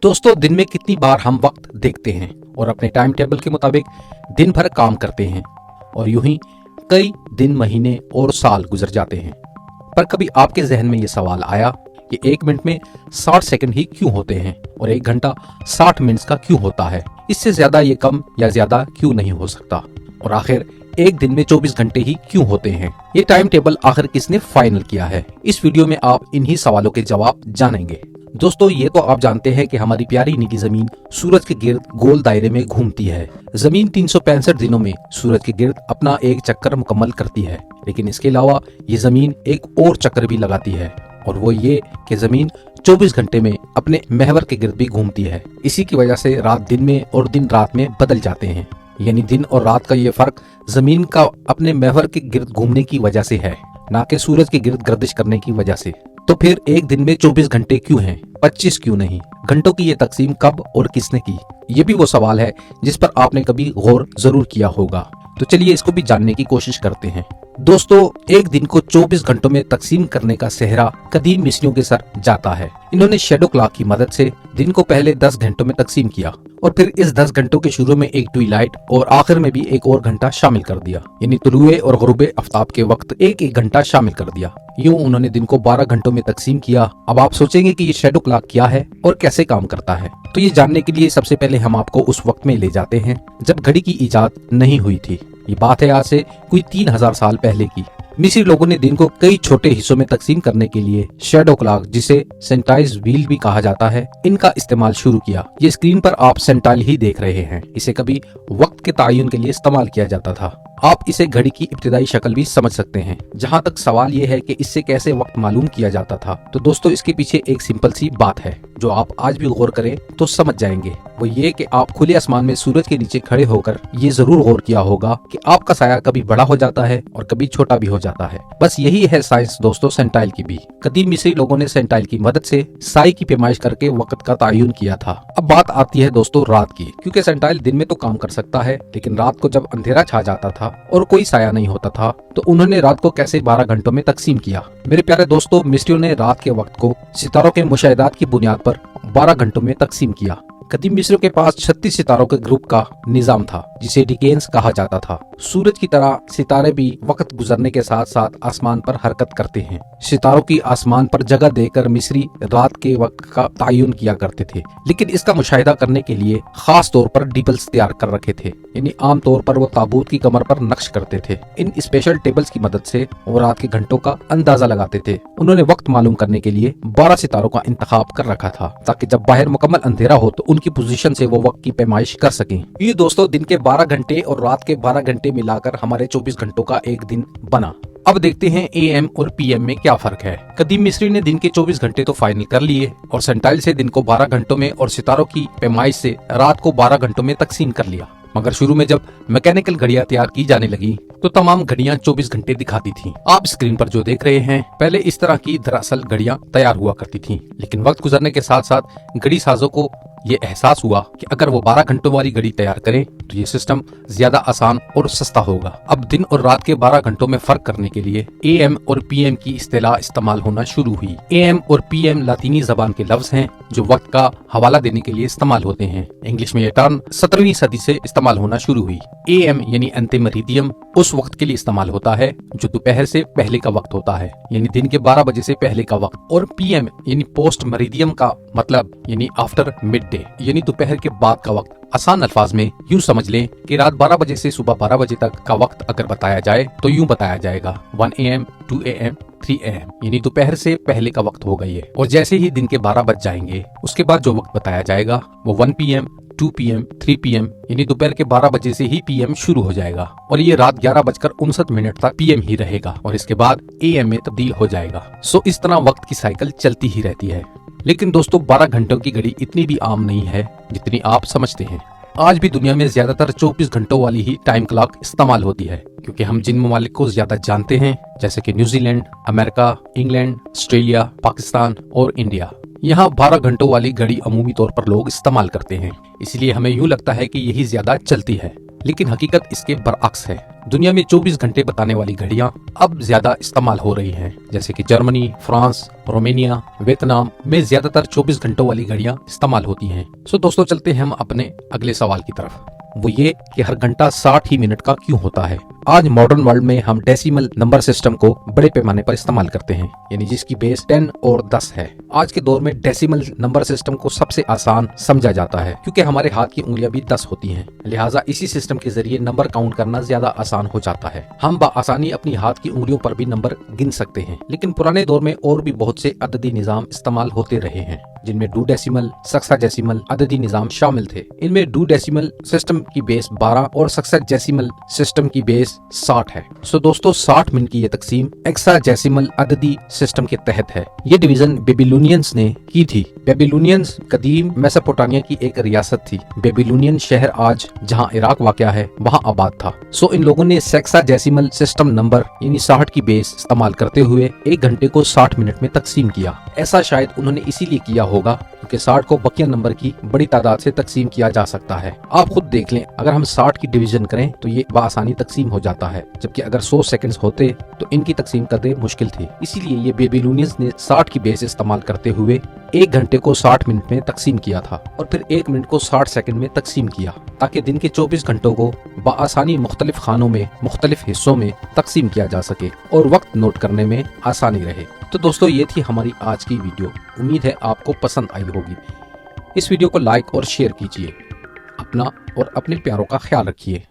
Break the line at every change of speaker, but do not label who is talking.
दोस्तों, दिन में कितनी बार हम वक्त देखते हैं और अपने टाइम टेबल के मुताबिक दिन भर काम करते हैं और यूं ही कई दिन, महीने और साल गुजर जाते हैं। पर कभी आपके जहन में ये सवाल आया कि 1 मिनट में 60 सेकंड ही क्यों होते हैं और 1 घंटा 60 मिनट का क्यों होता है? इससे ज्यादा ये कम या ज्यादा क्यों नहीं हो सकता? और आखिर एक दिन में 24 घंटे ही क्यों होते हैं? ये टाइम टेबल आखिर किसने फाइनल किया है? इस वीडियो में आप इन्हीं सवालों के जवाब जानेंगे। दोस्तों, ये तो आप जानते हैं कि हमारी प्यारी नीली जमीन सूरज के गिर्द गोल दायरे में घूमती है। जमीन 365 दिनों में सूरज के गिर्द अपना एक चक्कर मुकम्मल करती है, लेकिन इसके अलावा ये जमीन एक और चक्कर भी लगाती है, और वो ये कि जमीन 24 घंटे में अपने महवर के गिर्द भी घूमती है। इसी की वजह से रात दिन में और दिन रात में बदल जाते हैं। यानी दिन और रात का ये फर्क जमीन का अपने महवर के गिर्द घूमने की वजह से है, ना कि सूरज के गिर्द गर्दिश करने की वजह से। तो फिर एक दिन में 24 घंटे क्यों हैं? 25 क्यों नहीं? घंटों की ये तकसीम कब और किसने की? ये भी वो सवाल है जिस पर आपने कभी गौर जरूर किया होगा। तो चलिए इसको भी जानने की कोशिश करते हैं। दोस्तों, एक दिन को 24 घंटों में तकसीम करने का सेहरा कदीम मिस्रियों के सर जाता है। इन्होंने शैडो क्लॉक की मदद से दिन को पहले 10 घंटों में तकसीम किया और फिर इस 10 घंटों के शुरू में एक ट्विलाइट और आखिर में भी एक और घंटा शामिल कर दिया, यानी तुलुए और गुरूबे आफ्ताब के वक्त एक एक घंटा शामिल कर दिया। यूं उन्होंने दिन को 12 घंटों में तकसीम किया। अब आप सोचेंगे कि ये शैडो क्लॉक क्या है और कैसे काम करता है। तो ये जानने के लिए सबसे पहले हम आपको उस वक्त में ले जाते हैं जब घड़ी की इजाद नहीं हुई थी। ये बात है आज से कोई 3000 साल पहले की। मिस्री लोगों ने दिन को कई छोटे हिस्सों में तकसीम करने के लिए शैडो क्लॉक, जिसे सेंटाइज व्हील भी कहा जाता है, इनका इस्तेमाल शुरू किया। ये स्क्रीन पर आप सेंटाइल ही देख रहे हैं। इसे कभी वक्त के तायुन के लिए इस्तेमाल किया जाता था। आप इसे घड़ी की इब्तिदाई शक्ल भी समझ सकते हैं। जहाँ तक सवाल ये है कि इससे कैसे वक्त मालूम किया जाता था, तो दोस्तों इसके पीछे एक सिंपल सी बात है जो आप आज भी गौर करें तो समझ जाएंगे। वो ये कि आप खुले आसमान में सूरज के नीचे खड़े होकर ये जरूर गौर किया होगा कि आपका साया कभी बड़ा हो जाता है और कभी छोटा भी हो जाता है। बस यही है साइंस दोस्तों सेंटाइल की भी। कदीम मिस्री लोगों ने सेंटाइल की मदद से साई की पैमाइश करके वक्त का तायुन किया था। अब बात आती है दोस्तों रात की, क्योंकि सेंटाइल दिन में तो काम कर सकता है, लेकिन रात को जब अंधेरा छा जाता था और कोई साया नहीं होता था, तो उन्होंने रात को कैसे 12 घंटों में तकसीम किया। मेरे प्यारे दोस्तों, मिस्रियों ने रात के वक्त को सितारों के मुशाहिदात की बुनियाद पर 12 घंटों में तकसीम किया। कदीम मिस्रियों के पास 36 सितारों के ग्रुप का निजाम था, जिसे डिकेन्स कहा जाता था। सूरज की तरह सितारे भी वक्त गुजरने के साथ साथ आसमान पर हरकत करते हैं। सितारों की आसमान पर जगह देकर मिस्री रात के वक्त का तायुन किया करते थे, लेकिन इसका मुशाहिदा करने के लिए खास तौर पर टेबल्स तैयार कर रखे थे। यानी आम तौर पर वो ताबूत की कमर पर नक्श करते थे। इन स्पेशल टेबल्स की मदद से वो रात के घंटों का अंदाजा लगाते थे। उन्होंने वक्त मालूम करने के लिए 12 सितारों का इंतखाब कर रखा था, ताकि जब बाहर मुकम्मल अंधेरा हो तो उनकी पोजीशन से वो वक्त की पैमाइश कर सकें। ये दोस्तों दिन के 12 घंटे और रात के 12 घंटे मिलाकर हमारे 24 घंटों का एक दिन बना। अब देखते हैं AM और PM में क्या फर्क है। कदीम मिस्री ने दिन के 24 घंटे तो फाइनल कर लिए और सेंटाइल से दिन को 12 घंटों में और सितारों की पैमाइश से रात को 12 घंटों में तकसीम कर लिया। मगर शुरू में जब मैकेनिकल घड़ियां तैयार की जाने लगी तो तमाम घड़ियां 24 घंटे दिखाती थीं। आप स्क्रीन पर जो देख रहे हैं, पहले इस तरह की दरअसल घड़ियां तैयार हुआ करती थीं, लेकिन वक्त गुजरने के साथ साथ घड़ी साजों को ये एहसास हुआ कि अगर वो 12 घंटों वाली घड़ी तैयार करें तो ये सिस्टम ज्यादा आसान और सस्ता होगा। अब दिन और रात के 12 घंटों में फर्क करने के लिए AM और PM की इस्तेलाह इस्तेमाल होना शुरू हुई। AM और PM लातीनी जबान के लफ्ज हैं जो वक्त का हवाला देने के लिए इस्तेमाल होते हैं। इंग्लिश में ये टर्म 17वीं सदी से इस्तेमाल होना शुरू हुई। AM यानी अंते मरीडियम उस वक्त के लिए इस्तेमाल होता है जो दोपहर से पहले का वक्त होता है, यानी दिन के 12 बजे से पहले का वक्त। और PM यानी पोस्ट मरीडियम का मतलब यानी आफ्टर मिड डे, यानी दोपहर के बाद का वक्त। आसान अल्फाज में यूं समझ लें कि रात 12 बजे से सुबह 12 बजे तक का वक्त अगर बताया जाए तो यूं बताया जाएगा 1 AM, 2 AM, 3 AM, यानी दोपहर से पहले का वक्त हो गई है। और जैसे ही दिन के 12 बज जाएंगे उसके बाद जो वक्त बताया जाएगा वो 1 PM, 2 PM, 3 PM, यानी दोपहर के 12 बजे से ही PM शुरू हो जाएगा और ये रात 11:59 तक PM ही रहेगा और इसके बाद AM में तब्दील हो जाएगा। सो इस तरह वक्त की साइकिल चलती ही रहती है। लेकिन दोस्तों 12 घंटों की घड़ी इतनी भी आम नहीं है जितनी आप समझते हैं। आज भी दुनिया में ज्यादातर 24 घंटों वाली ही टाइम क्लॉक इस्तेमाल होती है, क्योंकि हम जिन ममालिक को ज्यादा जानते हैं जैसे कि New Zealand, America, England, Australia, Pakistan और इंडिया, यहाँ 12 घंटों वाली घड़ी अमूमी तौर पर लोग इस्तेमाल करते हैं। इसलिए हमें यूं लगता है कि यही ज्यादा चलती है, लेकिन हकीकत इसके बरअक्स है। दुनिया में 24 घंटे बताने वाली घड़ियां अब ज्यादा इस्तेमाल हो रही हैं, जैसे कि जर्मनी, फ्रांस, रोमेनिया, वियतनाम में ज्यादातर 24 घंटों वाली घड़ियां इस्तेमाल होती हैं। सो दोस्तों, चलते हैं हम अपने अगले सवाल की तरफ। वो ये कि हर घंटा 60 ही मिनट का क्यों होता है। आज मॉडर्न वर्ल्ड में हम डेसिमल नंबर सिस्टम को बड़े पैमाने पर इस्तेमाल करते हैं, यानी जिसकी बेस 10 और 10 है। आज के दौर में डेसिमल नंबर सिस्टम को सबसे आसान समझा जाता है, क्योंकि हमारे हाथ की उंगलियां भी 10 होती हैं। लिहाजा इसी सिस्टम के जरिए नंबर काउंट करना ज्यादा आसान हो जाता है। हम बआसानी अपनी हाथ की उंगलियों पर भी नंबर गिन सकते हैं। लेकिन पुराने दौर में और भी बहुत से अददी निजाम इस्तेमाल होते रहे हैं, जिनमें 2 डेसिमल, सक्साडेसिमल अददी निजाम शामिल थे। इनमें 2 डेसिमल सिस्टम की बेस 12 और सक्साडेसिमल सिस्टम की बेस 60 है। सो दोस्तों, 60 मिनट की ये तकसीम हेक्साडेसिमल अददी सिस्टम के तहत है। ये डिवीजन बेबीलोनियंस ने की थी। बेबीलोनियंस कदीम मेसोपोटामिया की एक रियासत थी। बेबीलोनियन शहर आज जहाँ इराक वाक़या है वहाँ आबाद था। सो इन लोगों ने हेक्साडेसिमल सिस्टम नंबर यानी 60 की बेस इस्तेमाल करते हुए 1 घंटे को 60 मिनट में तकसीम किया। ऐसा शायद उन्होंने इसीलिए किया होगा क्योंकि 60 को बकिया नंबर की बड़ी तादाद से तकसीम किया जा सकता है। आप खुद देख लें, अगर हम 60 की डिवीजन करें तो ये बआसानी तकसीम हो जाता है, जबकि अगर 100 सेकंड्स होते तो इनकी तकसीम करने मुश्किल थी। इसीलिए ये बेबीलोनियंस ने 60 की बेस इस्तेमाल करते हुए 1 घंटे को 60 मिनट में तकसीम किया था और फिर 1 मिनट को 60 सेकंड में तकसीम किया, ताकि दिन के 24 घंटों को बआसानी मुख्तलिफ खानों में मुख्तलिफ हिस्सों में तकसीम किया जा सके और वक्त नोट करने में आसानी रहे। तो दोस्तों, ये थी हमारी आज की वीडियो। उम्मीद है आपको पसंद आई होगी। इस वीडियो को लाइक और शेयर कीजिए। अपना और अपने प्यारों का ख्याल रखिए।